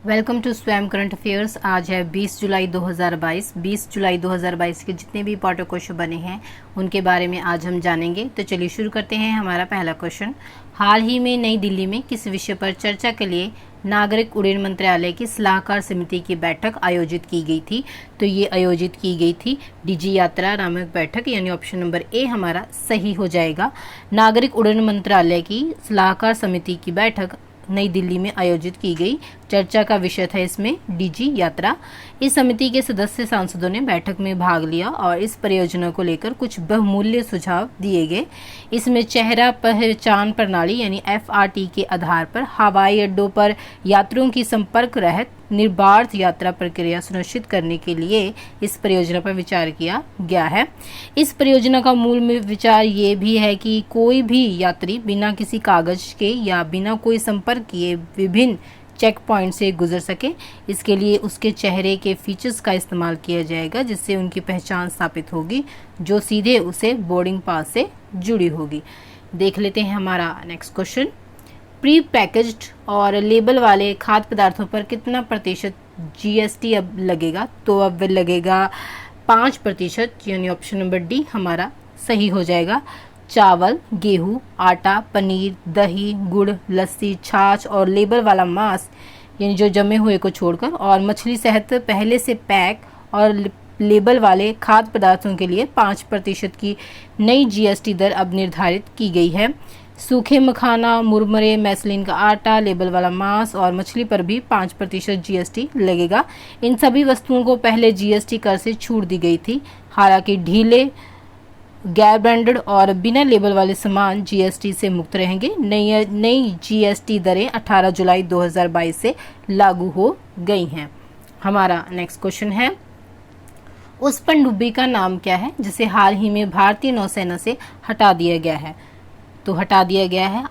Welcome to स्वयं current affairs. आज है 20 जुलाई 2022। 20 जुलाई 2022 के जितने भी इंपॉर्टेंट क्वेश्चन बने हैं उनके बारे में आज हम जानेंगे। तो चलिए शुरू करते हैं। हमारा पहला क्वेश्चन, हाल ही में नई दिल्ली में किस विषय पर चर्चा के लिए नागरिक उड्डयन मंत्रालय की सलाहकार समिति की बैठक आयोजित की गई थी? तो ये आयोजित की गई थी डीजी यात्रा नामक बैठक, यानी ऑप्शन नंबर ए हमारा सही हो जाएगा। नागरिक उड्डयन मंत्रालय की सलाहकार समिति की बैठक नई दिल्ली में आयोजित की गई। चर्चा का विषय था इसमें डीजी यात्रा। इस समिति के सदस्य सांसदों ने बैठक में भाग लिया और इस परियोजना को लेकर कुछ बहुमूल्य सुझाव दिए गए। इसमें चेहरा पहचान प्रणाली यानी FRT के आधार पर हवाई अड्डों पर यात्रियों की संपर्क रहित निर्बाध यात्रा प्रक्रिया सुनिश्चित करने के लिए इस परियोजना पर विचार किया गया है। इस परियोजना का मूल विचार ये भी है कि कोई भी यात्री बिना किसी कागज के या बिना कोई संपर्क किए विभिन्न चेक पॉइंट से गुजर सके। इसके लिए उसके चेहरे के फीचर्स का इस्तेमाल किया जाएगा, जिससे उनकी पहचान स्थापित होगी, जो सीधे उसे बोर्डिंग पास से जुड़ी होगी। देख लेते हैं हमारा नेक्स्ट क्वेश्चन, प्री पैकेज्ड और लेबल वाले खाद्य पदार्थों पर कितना प्रतिशत GST अब लगेगा? तो अब लगेगा 5%, यानी ऑप्शन नंबर डी हमारा सही हो जाएगा। चावल, गेहूं, आटा, पनीर, दही, गुड़, लस्सी, छाछ और लेबल वाला मांस यानी जो जमे हुए को छोड़कर और मछली सहित पहले से पैक और लेबल वाले खाद्य पदार्थों के लिए 5% की नई GST दर अब निर्धारित की गई है। सूखे मखाना, मुरमुरे, मैसलीन का आटा, लेबल वाला मांस और मछली पर भी 5% GST लगेगा। इन सभी वस्तुओं को पहले GST कर से छूट दी गई थी। हालांकि ढीले, गैर ब्रांडेड और बिना लेबल वाले सामान GST से मुक्त रहेंगे। नई GST दरें 18 जुलाई 2022 से लागू हो गई हैं। हमारा नेक्स्ट क्वेश्चन है, उस पनडुब्बी का नाम क्या है जिसे हाल ही में भारतीय नौसेना से हटा दिया गया है? तो हटा दिया गया है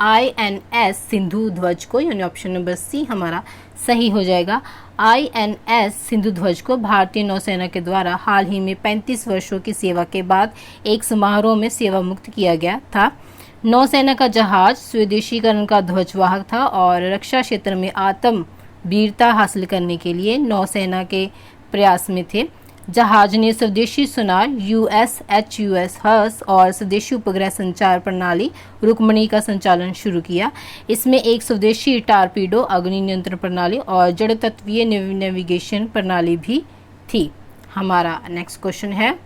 INS सिंधु ध्वज को, यानी ऑप्शन नंबर सी हमारा सही हो जाएगा। INS सिंधु ध्वज को भारतीय नौसेना के द्वारा हाल ही में 35 वर्षों की सेवा के बाद एक समारोह में सेवा मुक्त किया गया था। नौसेना का जहाज स्वदेशीकरण का ध्वजवाहक था और रक्षा क्षेत्र में आत्म वीरता हासिल करने के लिए नौसेना के प्रयास में थे। जहाज ने स्वदेशी सोनार USHUS हर्स और स्वदेशी उपग्रह संचार प्रणाली रुक्मणी का संचालन शुरू किया। इसमें एक स्वदेशी टारपीडो अग्नि नियंत्रण प्रणाली और जड़ तत्वीय नेविगेशन प्रणाली भी थी। हमारा नेक्स्ट क्वेश्चन है,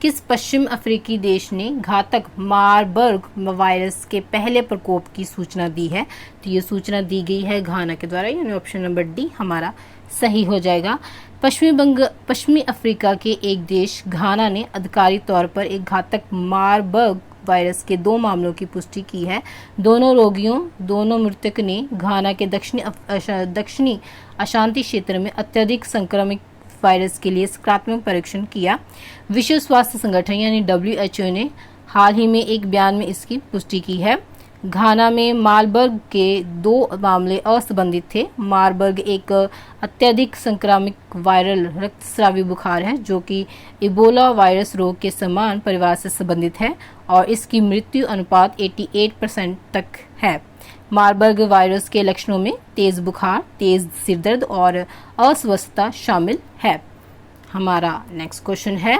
किस पश्चिम अफ्रीकी देश ने घातक मारबर्ग वायरस के पहले प्रकोप की सूचना दी है? तो ये सूचना दी गई है घाना के द्वारा, यानी ऑप्शन नंबर डी हमारा सही हो जाएगा। पश्चिमी अफ्रीका के एक देश घाना ने आधिकारिक तौर पर एक घातक मारबर्ग वायरस के 2 मामलों की पुष्टि की है। दोनों मृतक ने घाना के दक्षिणी अशांति क्षेत्र में अत्यधिक संक्रमित वायरस के लिए सकारात्मक परीक्षण किया। विश्व स्वास्थ्य संगठन यानी WHO ने हाल ही में एक बयान में इसकी पुष्टि की है। घाना में मारबर्ग के 2 मामले असंबंधित थे। मारबर्ग एक अत्यधिक संक्रामक वायरल रक्तस्रावी बुखार है जो कि इबोला वायरस रोग के समान परिवार से संबंधित है और इसकी मृत्यु अनुपात 88% तक है। मारबर्ग वायरस के लक्षणों में तेज बुखार, तेज सिरदर्द और अस्वस्थता शामिल है। हमारा नेक्स्ट क्वेश्चन है,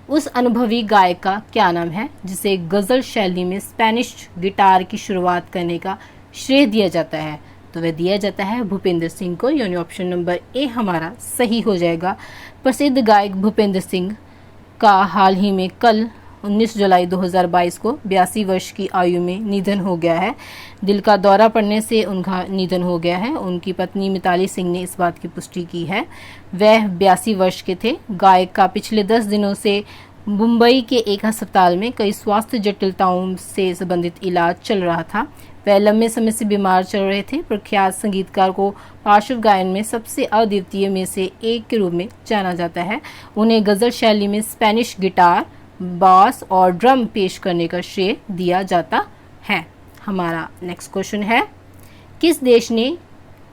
उस अनुभवी गायक का क्या नाम है जिसे गजल शैली में स्पेनिश गिटार की शुरुआत करने का श्रेय दिया जाता है? तो वह दिया जाता है भूपेंद्र सिंह को, यानी ऑप्शन नंबर ए हमारा सही हो जाएगा। प्रसिद्ध गायक भूपेंद्र सिंह का हाल ही में कल 19 जुलाई 2022 को 82 वर्ष की आयु में निधन हो गया है। दिल का दौरा पड़ने से उनका निधन हो गया है। उनकी पत्नी मिताली सिंह ने इस बात की पुष्टि की है। वह 82 वर्ष के थे। गायक का पिछले 10 दिनों से मुंबई के एक अस्पताल में कई स्वास्थ्य जटिलताओं से संबंधित इलाज चल रहा था। वह लंबे समय से बीमार चल रहे थे। प्रख्यात संगीतकार को पार्श्व गायन में सबसे अद्वितीय में से एक के रूप में जाना जाता है। उन्हें गजल शैली में स्पेनिश गिटार, बास और ड्रम पेश करने का श्रेय दिया जाता है। हमारा नेक्स्ट क्वेश्चन है, किस देश ने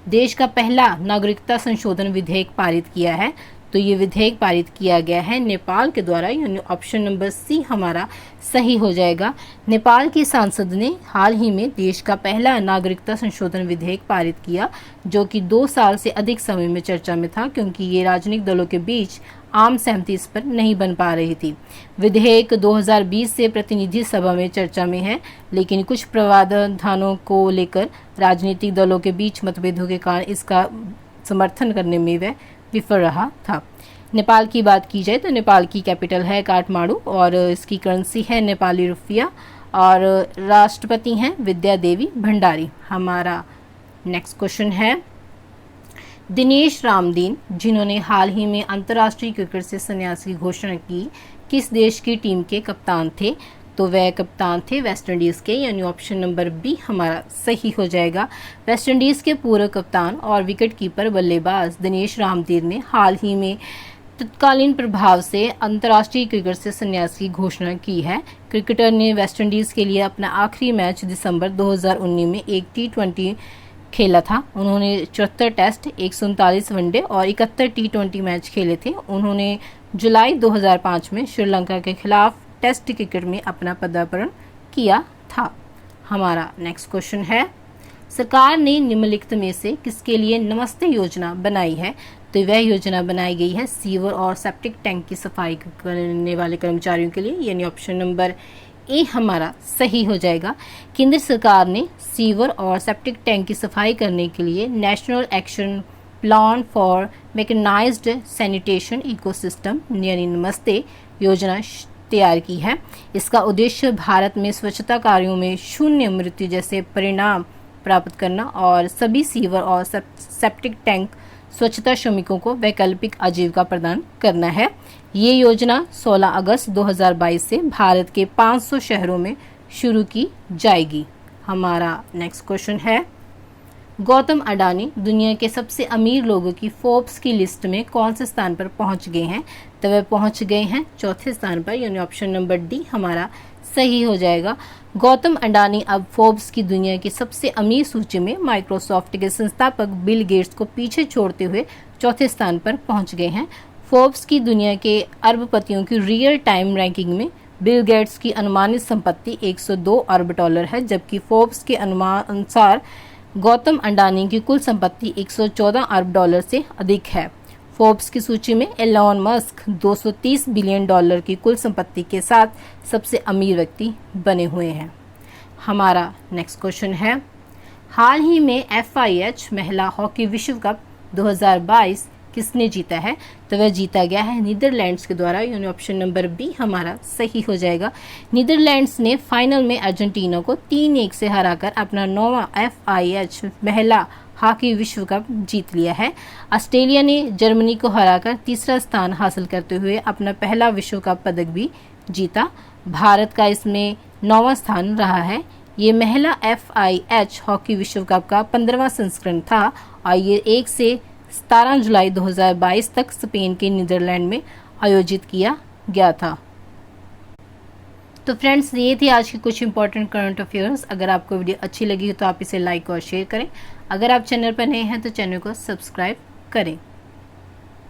देश का पहला नागरिकता संशोधन विधेयक पारित किया है? तो ये विधेयक पारित किया गया है नेपाल के द्वारा, यानी ऑप्शन नंबर सी हमारा सही हो जाएगा। नेपाल की संसद ने हाल ही में देश का पहला नागरिकता संशोधन विधेयक पारित किया, जो कि 2 साल से अधिक समय में चर्चा में था, क्योंकि ये राजनीतिक दलों के बीच आम सहमति इस पर नहीं बन पा रही थी। विधेयक 2020 से प्रतिनिधि सभा में चर्चा में है, लेकिन कुछ प्रावधानों को लेकर राजनीतिक दलों के बीच मतभेदों के कारण इसका समर्थन करने में वह विफल रहा था। नेपाल की बात की जाए तो नेपाल की कैपिटल है काठमांडू और इसकी करेंसी है नेपाली रुपया और राष्ट्रपति हैं विद्या देवी भंडारी। हमारा नेक्स्ट क्वेश्चन है, दिनेश रामदीन, जिन्होंने हाल ही में अंतर्राष्ट्रीय क्रिकेट से संन्यास की घोषणा की, किस देश की टीम के कप्तान थे? तो वह कप्तान थे वेस्ट इंडीज़ के, यानी ऑप्शन नंबर बी हमारा सही हो जाएगा। वेस्ट इंडीज़ के पूर्व कप्तान और विकेट कीपर बल्लेबाज दिनेश रामदीन ने हाल ही में तत्कालीन प्रभाव से अंतर्राष्ट्रीय क्रिकेट से संन्यास की घोषणा की है। क्रिकेटर ने वेस्ट इंडीज़ के लिए अपना आखिरी मैच दिसंबर 2019 में एक T20 खेला था। उन्होंने 74 टेस्ट, 139 वनडे और 71 T20 मैच खेले थे। उन्होंने जुलाई 2005 में श्रीलंका के खिलाफ टेस्ट क्रिकेट में अपना पदार्पण किया था। हमारा नेक्स्ट क्वेश्चन है, सरकार ने निम्नलिखित में से किसके लिए नमस्ते योजना बनाई है? तो वह योजना बनाई गई है सीवर और सेप्टिक टैंक की सफाई करने वाले कर्मचारियों के लिए, यानी ऑप्शन नंबर ए हमारा सही हो जाएगा। केंद्र सरकार ने सीवर और सेप्टिक टैंक की सफाई करने के लिए national action plan for mechanised sanitation ecosystem यानी नमस्ते योजना तैयार की है। इसका उद्देश्य भारत में स्वच्छता कार्यों में शून्य मृत्यु जैसे परिणाम प्राप्त करना और सभी सीवर और सेप्टिक टैंक स्वच्छता श्रमिकों को वैकल्पिक आजीविका प्रदान करना है। ये योजना 16 अगस्त 2022 से भारत के 500 शहरों में शुरू की जाएगी। हमारा नेक्स्ट क्वेश्चन है, गौतम अडानी दुनिया के सबसे अमीर लोगों की फोर्ब्स की लिस्ट में कौन से स्थान पर पहुंच गए हैं? तो वह पहुंच गए हैं चौथे स्थान पर, यानी ऑप्शन नंबर डी हमारा सही हो जाएगा। गौतम अडानी अब फोर्ब्स की दुनिया की सबसे अमीर सूची में माइक्रोसॉफ्ट के संस्थापक बिल गेट्स को पीछे छोड़ते हुए चौथे स्थान पर पहुंच गए हैं। फोर्ब्स की दुनिया के अरबपतियों की रियल टाइम रैंकिंग में बिल गेट्स की अनुमानित संपत्ति 102 अरब डॉलर है, जबकि फोर्ब्स के अनुसार गौतम अडानी की कुल संपत्ति 114 अरब डॉलर से अधिक है। फोर्ब्स की सूची में एलॉन मस्क 230 बिलियन डॉलर की कुल संपत्ति के साथ सबसे अमीर व्यक्ति बने हुए हैं। हमारा नेक्स्ट क्वेश्चन है, हाल ही में FIH महिला हॉकी विश्व कप 2022 किसने जीता है? तो वह जीता गया है नीदरलैंड्स के द्वारा, यानी ऑप्शन नंबर बी हमारा सही हो जाएगा। नीदरलैंड्स ने फाइनल में अर्जेंटीना को 3-1 से हराकर अपना 9वां FIH महिला हॉकी विश्व कप जीत लिया है। ऑस्ट्रेलिया ने जर्मनी को हराकर तीसरा स्थान हासिल करते हुए अपना पहला विश्व कप पदक भी जीता। भारत का इसमें 9वां स्थान रहा है। ये महिला FIH हॉकी विश्व कप का 15वां संस्करण था और ये 1 से 17 जुलाई 2022 तक स्पेन के नीदरलैंड में आयोजित किया गया था। तो फ्रेंड्स, ये थी आज की कुछ इंपॉर्टेंट करंट अफेयर्स। अगर आपको वीडियो अच्छी लगी हो तो आप इसे लाइक और शेयर करें। अगर आप चैनल पर नए हैं तो चैनल को सब्सक्राइब करें।